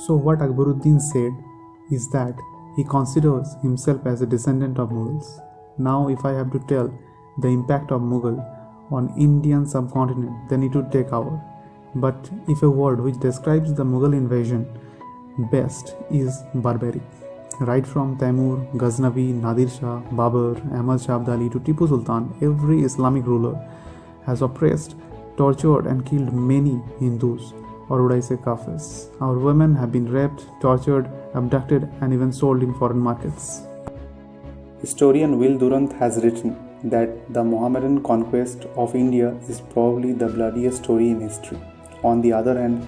So what Akbaruddin said is that he considers himself as a descendant of Mughals. Now if I have to tell the impact of Mughal on Indian subcontinent, then it would take hour. But if a word which describes the Mughal invasion best is barbaric. Right from Taimur, Ghaznavi, Nadir Shah, Babur, Ahmad Shah Abdali to Tipu Sultan, every Islamic ruler has oppressed, tortured and killed many Hindus, or would I say Kafirs. Our women have been raped, tortured, abducted and even sold in foreign markets. Historian Will Durant has written that the Mohammedan conquest of India is probably the bloodiest story in history. On the other hand,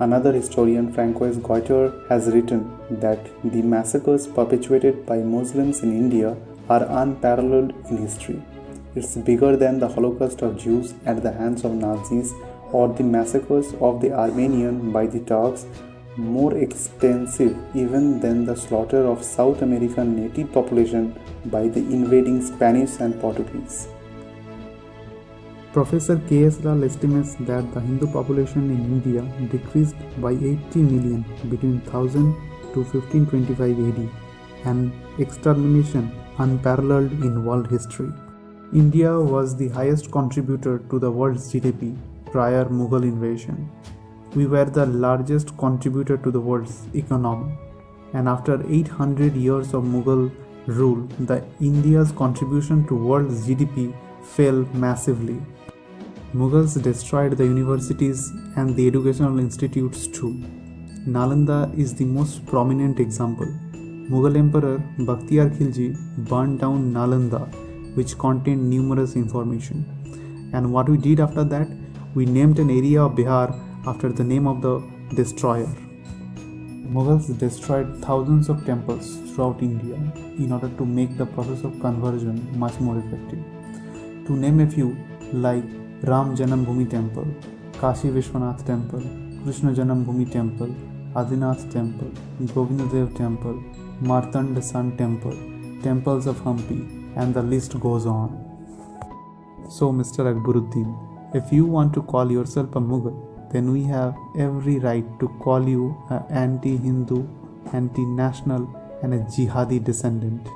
another historian, Francois Goiter, has written that the massacres perpetuated by Muslims in India are unparalleled in history. It's bigger than the Holocaust of Jews at the hands of Nazis or the massacres of the Armenian by the Turks, more extensive even than the slaughter of South American native population by the invading Spanish and Portuguese. Professor K.S. Lal estimates that the Hindu population in India decreased by 80 million between 1000 to 1525 AD, an extermination unparalleled in world history. India was the highest contributor to the world's GDP prior Mughal invasion. We were the largest contributor to the world's economy, and after 800 years of Mughal rule, the India's contribution to world's GDP fell massively. Mughals destroyed the universities and the educational institutes too. Nalanda is the most prominent example. Mughal Emperor Bakhtiyar Khilji burned down Nalanda, which contained numerous information. And what we did after that, we named an area of Bihar after the name of the destroyer. Mughals destroyed thousands of temples throughout India in order to make the process of conversion much more effective. To name a few, like Ram Janambhumi Temple, Kashi Vishwanath Temple, Krishna Janambhumi Temple, Adinath Temple, Govindadev Temple, Martanda Sun Temple, temples of Hampi, and the list goes on. So Mr. Akbaruddin, if you want to call yourself a Mughal, then we have every right to call you an anti-Hindu, anti-national and a jihadi descendant.